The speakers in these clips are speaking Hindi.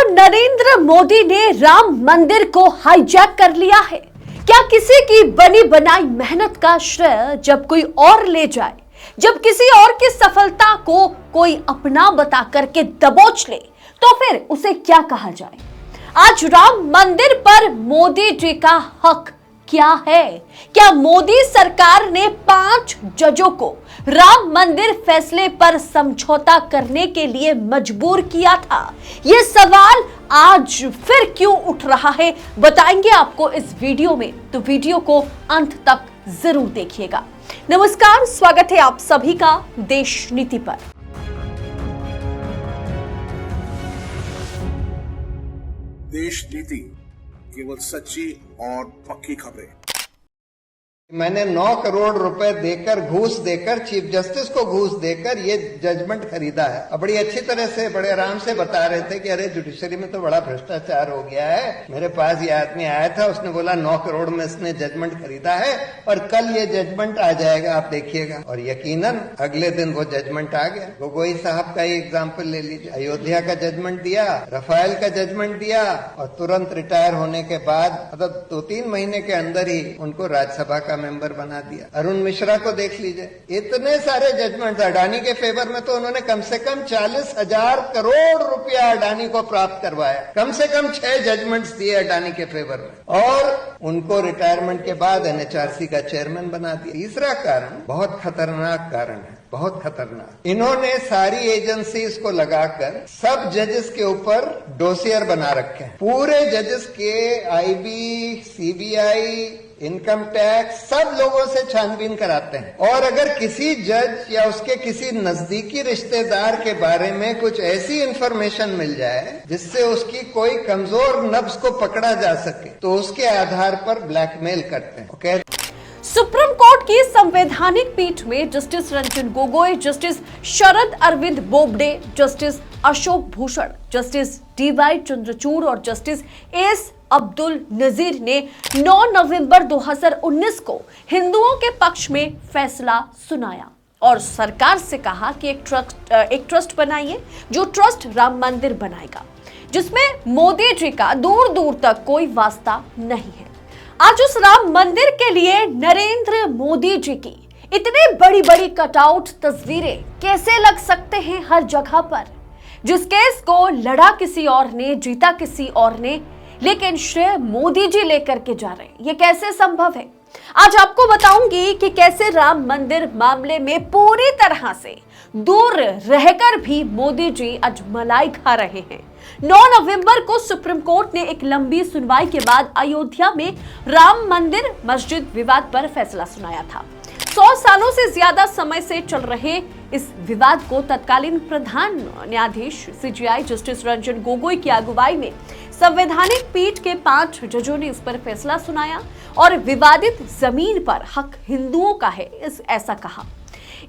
नरेंद्र मोदी ने राम मंदिर को हाईजैक कर लिया है। क्या किसी की बनी बनाई मेहनत का श्रेय जब कोई और ले जाए, जब किसी और की सफलता को कोई अपना बता करके दबोच ले, तो फिर उसे क्या कहा जाए? आज राम मंदिर पर मोदी जी का हक क्या है? क्या मोदी सरकार ने 5 जजों को राम मंदिर फैसले पर समझौता करने के लिए मजबूर किया था? यह सवाल आज फिर क्यों उठ रहा है, बताएंगे आपको इस वीडियो में, तो वीडियो को अंत तक जरूर देखिएगा। नमस्कार, स्वागत है आप सभी का देश नीति पर। देश नीति केवल सच्ची और पक्की खबरें। मैंने 9 करोड़ रुपए देकर, घूस देकर, चीफ जस्टिस को घूस देकर ये जजमेंट खरीदा है। अब बड़ी अच्छी तरह से, बड़े आराम से बता रहे थे कि अरे जुडिशरी में तो बड़ा भ्रष्टाचार हो गया है। मेरे पास ये आदमी आया था, उसने बोला 9 करोड़ में इसने जजमेंट खरीदा है और कल ये जजमेंट आ जाएगा, आप देखिएगा। और यकीनन अगले दिन वो जजमेंट आ गया। गोगोई साहब का ही एग्जाम्पल ले लीजिए। अयोध्या का जजमेंट दिया, रफाल का जजमेंट दिया और तुरंत रिटायर होने के बाद, मतलब 2-3 महीने के अंदर ही उनको राज्यसभा का मेंबर बना दिया। अरुण मिश्रा को देख लीजिए, इतने सारे जजमेंट। अडानी के फेवर में तो उन्होंने कम से कम 40,000 करोड़ रुपया अडानी को प्राप्त करवाया। कम से कम 6 जजमेंट्स दिए अडानी के फेवर में और उनको रिटायरमेंट के बाद एनएचआरसी का चेयरमैन बना दिया। तीसरा कारण बहुत खतरनाक कारण है, बहुत खतरनाक। इन्होंने सारी एजेंसीज को लगाकर सब जजेस के ऊपर डोसियर बना रखे हैं। पूरे जजेस के आईबी, सीबीआई, इनकम टैक्स, सब लोगों से छानबीन कराते हैं। और अगर किसी जज या उसके किसी नजदीकी रिश्तेदार के बारे में कुछ ऐसी इंफॉर्मेशन मिल जाए जिससे उसकी कोई कमजोर नब्ज को पकड़ा जा सके, तो उसके आधार पर ब्लैकमेल करते हैं। ओके। सुप्रीम कोर्ट की संवैधानिक पीठ में justice Ranjan Gogoi, justice Sharad Arvind Bobde, justice Ashok Bhushan, justice DY Chandrachud और जस्टिस एस अब्दुल नजीर ने 9 नवंबर 2019 को हिंदुओं के पक्ष में फैसला सुनाया और सरकार से कहा कि एक ट्रस्ट बनाइए, जो ट्रस्ट राम मंदिर बनाएगा, जिसमें मोदी जी का दूर दूर तक कोई वास्ता नहीं है। आज उस राम मंदिर के लिए नरेंद्र मोदी जी की इतनी बड़ी बड़ी कटआउट तस्वीरें कैसे लग सकते हैं हर जगह पर? जिस केस को लड़ा किसी और ने, जीता किसी और ने, लेकिन श्रेय मोदी जी लेकर के जा रहे हैं। ये कैसे संभव है? आज आपको बताऊंगी कि कैसे राम मंदिर मामले में पूरी तरह से दूर रहकर भी मोदी जी आज मलाई खा रहे हैं। 9 नवंबर को सुप्रीम कोर्ट ने एक लंबी सुनवाई के बाद अयोध्या में राम मंदिर मस्जिद विवाद पर फैसला सुनाया था। 100 सालों से ज्यादा समय से चल रहे इस विवाद को तत्कालीन प्रधान न्यायाधीश सीजेआई जस्टिस रंजन गोगोई की अगुवाई में संवैधानिक पीठ के 5 जजों ने इस पर फैसला सुनाया और विवादित जमीन पर हक हिंदुओं का है, ऐसा कहा।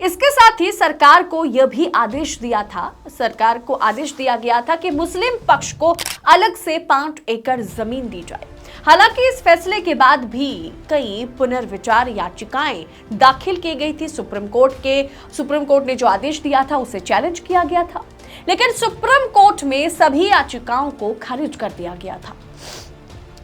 इसके साथ ही सरकार को यह भी आदेश दिया गया था कि मुस्लिम पक्ष को अलग से 5 एकड़ जमीन दी जाए। हालांकि इस फैसले के बाद भी कई पुनर्विचार याचिकाएं दाखिल की गई थी। सुप्रीम कोर्ट ने जो आदेश दिया था उसे चैलेंज किया गया था, लेकिन सुप्रीम कोर्ट में सभी याचिकाओं को खारिज कर दिया गया था।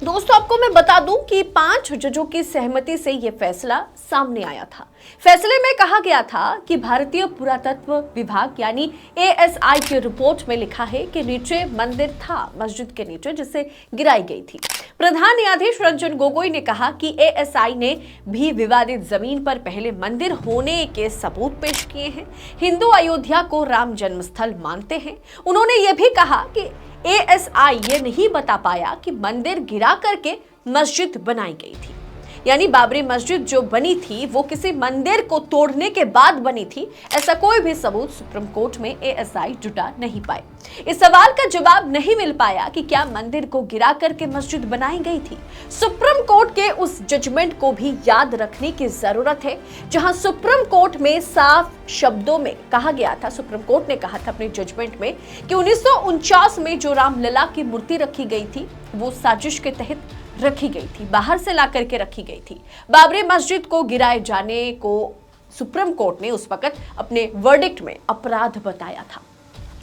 दोस्तों, आपको मैं बता दूं कि 5 जजों की सहमति से यह फैसला सामने आया था। फैसले में कहा गया था कि भारतीय पुरातत्व विभाग यानी एएसआई की रिपोर्ट में लिखा है कि नीचे मंदिर था, मस्जिद के नीचे, जिसे गिराई गई थी। प्रधान न्यायाधीश रंजन गोगोई ने कहा कि एएसआई ने भी विवादित जमीन पर पहले मंदिर होने के सबूत पेश किए हैं। हिंदू अयोध्या को राम जन्मस्थल मानते हैं। उन्होंने यह भी कहा कि एएसआई ये नहीं बता पाया कि मंदिर गिरा करके मस्जिद बनाई गई थी, यानी बाबरी मस्जिद जो बनी थी वो किसी मंदिर को तोड़ने के बाद बनी थी। ऐसा कोई भी सबूत सुप्रीम कोर्ट में एएसआई जुटा नहीं पाए। इस सवाल का जवाब नहीं मिल पाया कि क्या मंदिर को गिरा करके मस्जिद बनाई गई थी। सुप्रीम कोर्ट के उस जजमेंट को भी याद रखने की जरूरत है, जहां सुप्रीम कोर्ट में साफ शब्दों में कहा गया था, सुप्रीम कोर्ट ने कहा था अपने जजमेंट में कि 1949 में जो रामलला की मूर्ति रखी गई थी वो साजिश के तहत रखी गई थी, बाहर से ला करके रखी गई थी। बाबरी मस्जिद को गिराए जाने को सुप्रीम कोर्ट ने उस वक्त अपने वर्डिक्ट में अपराध बताया था।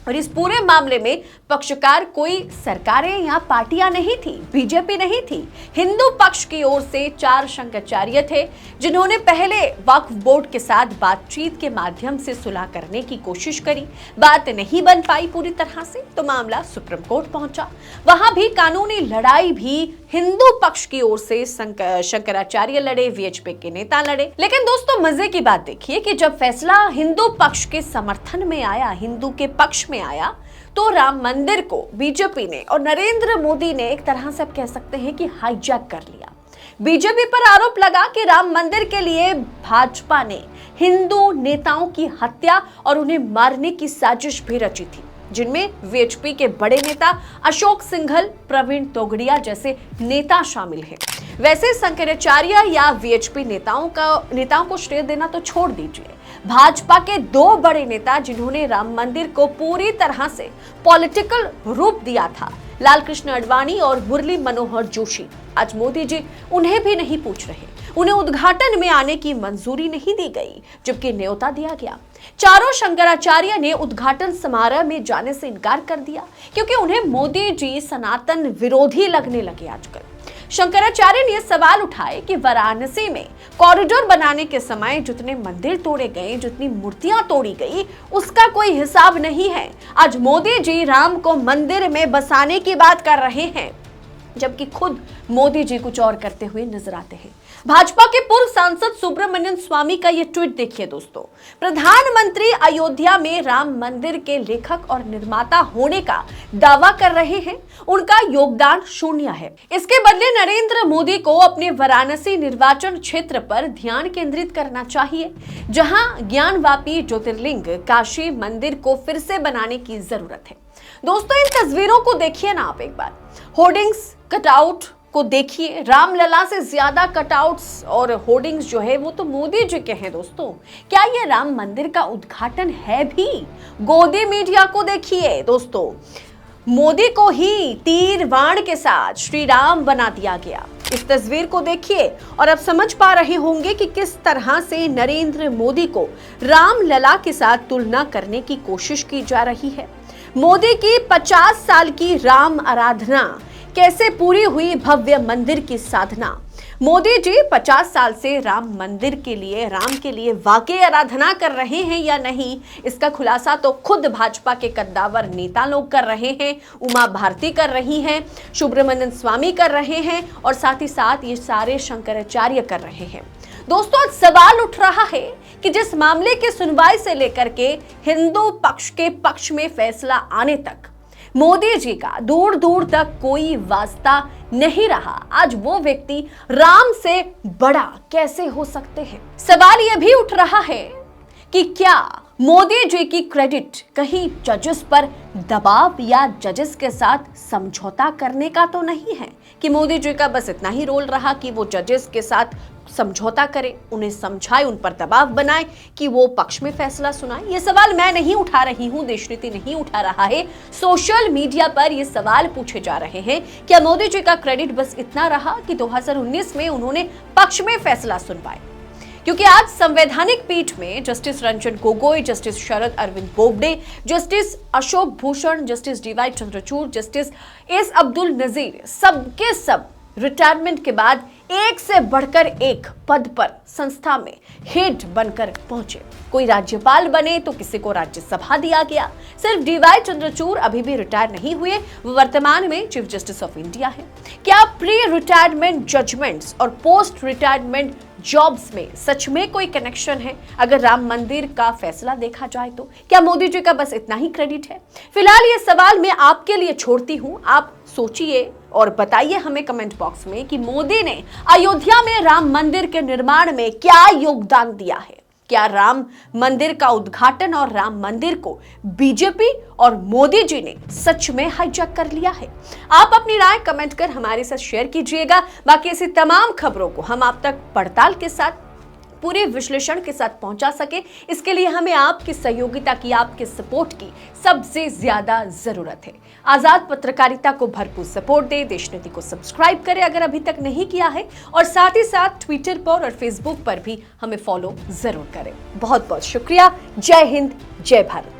और इस पूरे मामले में पक्षकार कोई सरकारें या पार्टियां नहीं थी, बीजेपी नहीं थी। हिंदू पक्ष की ओर से 4 शंकराचार्य थे जिन्होंने पहले वक्फ बोर्ड के साथ बातचीत के माध्यम से सुलह करने की कोशिश करी। बात नहीं बन पाई पूरी तरह से तो मामला सुप्रीम कोर्ट पहुंचा। वहां भी कानूनी लड़ाई भी हिंदू पक्ष की ओर से शंकराचार्य लड़े, वीएचपी के नेता लड़े। लेकिन दोस्तों मजे की बात देखिए कि जब फैसला हिंदू पक्ष के समर्थन में आया, हिंदू के पक्ष में आया, तो राम मंदिर को बीजेपी ने और नरेंद्र मोदी ने एक तरह से आप कह सकते हैं कि हाईजैक कर लिया। बीजेपी पर आरोप लगा कि राम मंदिर के लिए भाजपा ने हिंदू नेताओं की हत्या और उन्हें मारने की साजिश भी रची थी, जिनमें वीएचपी के बड़े नेता अशोक सिंघल, प्रवीण तोगड़िया जैसे नेता शामिल हैं। वैसे शंकराचार्य या वीएचपी नेताओं को श्रेय देना तो छोड़ दीजिए, भाजपा के 2 बड़े नेता जिन्होंने राम मंदिर को पूरी तरह से पॉलिटिकल रूप दिया था, लाल कृष्ण आडवाणी और मुरली मनोहर जोशी, आज मोदी जी उन्हें भी नहीं पूछ रहे। उन्हें उद्घाटन में आने की मंजूरी नहीं दी गई, जबकि न्योता दिया गया। चारों शंकराचार्य ने उद्घाटन समारोह में जाने से इनकार कर दिया क्योंकि उन्हें मोदी जी सनातन विरोधी लगने लगे। आजकल शंकराचार्य ने सवाल उठाए कि वाराणसी में कॉरिडोर बनाने के समय जितने मंदिर तोड़े गए, जितनी मूर्तियां तोड़ी गई, उसका कोई हिसाब नहीं है। आज मोदी जी राम को मंदिर में बसाने की बात कर रहे हैं, जबकि खुद मोदी जी कुछ और करते हुए नजर आते हैं। भाजपा के पूर्व सांसद सुब्रमण्यम स्वामी का यह ट्वीट देखिए दोस्तों। प्रधानमंत्री अयोध्या में राम मंदिर के लेखक और निर्माता होने का दावा कर रहे हैं, उनका योगदान शून्य है। इसके बदले नरेंद्र मोदी को अपने वाराणसी निर्वाचन क्षेत्र पर ध्यान केंद्रित करना चाहिए, जहां ज्ञानवापी ज्योतिर्लिंग काशी मंदिर को फिर से बनाने की जरूरत है। दोस्तों इन तस्वीरों को देखिए ना आप एक बार, होर्डिंग्स, कटआउट को देखिए। रामलला से ज्यादा कटआउट्स और होर्डिंग्स जो है वो तो मोदी जी के हैं दोस्तों। क्या ये राम मंदिर का उद्घाटन है भी? गोदी मीडिया को देखिए दोस्तों, मोदी को ही तीर बाण के साथ श्री राम बना दिया गया। इस तस्वीर को देखिए और अब समझ पा रहे होंगे कि किस तरह से नरेंद्र मोदी को रामलला के साथ तुलना करने की कोशिश की जा रही है। मोदी की 50 साल की राम आराधना कैसे पूरी हुई भव्य मंदिर की साधना। मोदी जी 50 साल से राम मंदिर के लिए, राम के लिए वाकई आराधना कर रहे हैं या नहीं, इसका खुलासा तो खुद भाजपा के कद्दावर नेता लोग कर रहे हैं। उमा भारती कर रही हैं, सुब्रमण्यम स्वामी कर रहे हैं और साथ ही साथ ये सारे शंकराचार्य कर रहे हैं। दोस्तों आज सवाल उठ रहा है कि जिस मामले की सुनवाई से लेकर के हिंदू पक्ष के पक्ष में फैसला आने तक मोदी जी का दूर दूर तक कोई वास्ता नहीं रहा, आज वो व्यक्ति राम से बड़ा कैसे हो सकते हैं? सवाल यह भी उठ रहा है कि क्या मोदी जी की क्रेडिट कहीं जजेस पर दबाव या जजेस के साथ समझौता करने का तो नहीं है कि मोदी जी का बस इतना ही रोल रहा कि वो जजेस के साथ समझौता करे, उन्हें समझाए, उन पर दबाव बनाए कि वो पक्ष में फैसला सुनाए? ये सवाल मैं नहीं उठा रही हूं, देशनीति नहीं उठा रहा है, सोशल मीडिया पर ये सवाल पूछे जा रहे हैं। क्या मोदी जी का क्रेडिट बस इतना रहा कि 2019 में उन्होंने पक्ष में फैसला सुनवाए? क्योंकि आज संवैधानिक पीठ में justice Ranjan Gogoi, justice Sharad Arvind Bobde, justice Ashok Bhushan, justice DY Chandrachud, justice S Abdul Nazeer, सबके सब रिटायरमेंट के बाद एक से बढ़कर एक पद पर संस्था में हेड बनकर पहुंचे। कोई राज्यपाल बने तो किसी को राज्यसभा दिया गया। सिर्फ डीवाई चंद्रचूड़ अभी भी रिटायर नहीं हुए, वो वर्तमान में चीफ जस्टिस ऑफ इंडिया है। क्या प्री रिटायरमेंट जजमेंट्स और पोस्ट रिटायरमेंट जॉब्स में सच में कोई कनेक्शन है? अगर राम मंदिर का फैसला देखा जाए तो क्या मोदी जी का बस इतना ही क्रेडिट है? फिलहाल ये सवाल मैं आपके लिए छोड़ती हूं, आप सोचिए और बताइए हमें कमेंट बॉक्स में कि मोदी ने अयोध्या में राम मंदिर के निर्माण में क्या योगदान दिया है। क्या राम मंदिर का उद्घाटन और राम मंदिर को बीजेपी और मोदी जी ने सच में हाईजैक कर लिया है? आप अपनी राय कमेंट कर हमारे साथ शेयर कीजिएगा। बाकी ऐसी तमाम खबरों को हम आप तक पड़ताल के साथ, पूरे विश्लेषण के साथ पहुंचा सके, इसके लिए हमें आपकी सहयोगिता की, आपके सपोर्ट की सबसे ज्यादा जरूरत है। आजाद पत्रकारिता को भरपूर सपोर्ट दे, देशनीति को सब्सक्राइब करें अगर अभी तक नहीं किया है, और साथ ही साथ ट्विटर पर और फेसबुक पर भी हमें फॉलो जरूर करें। बहुत बहुत शुक्रिया। जय हिंद, जय भारत।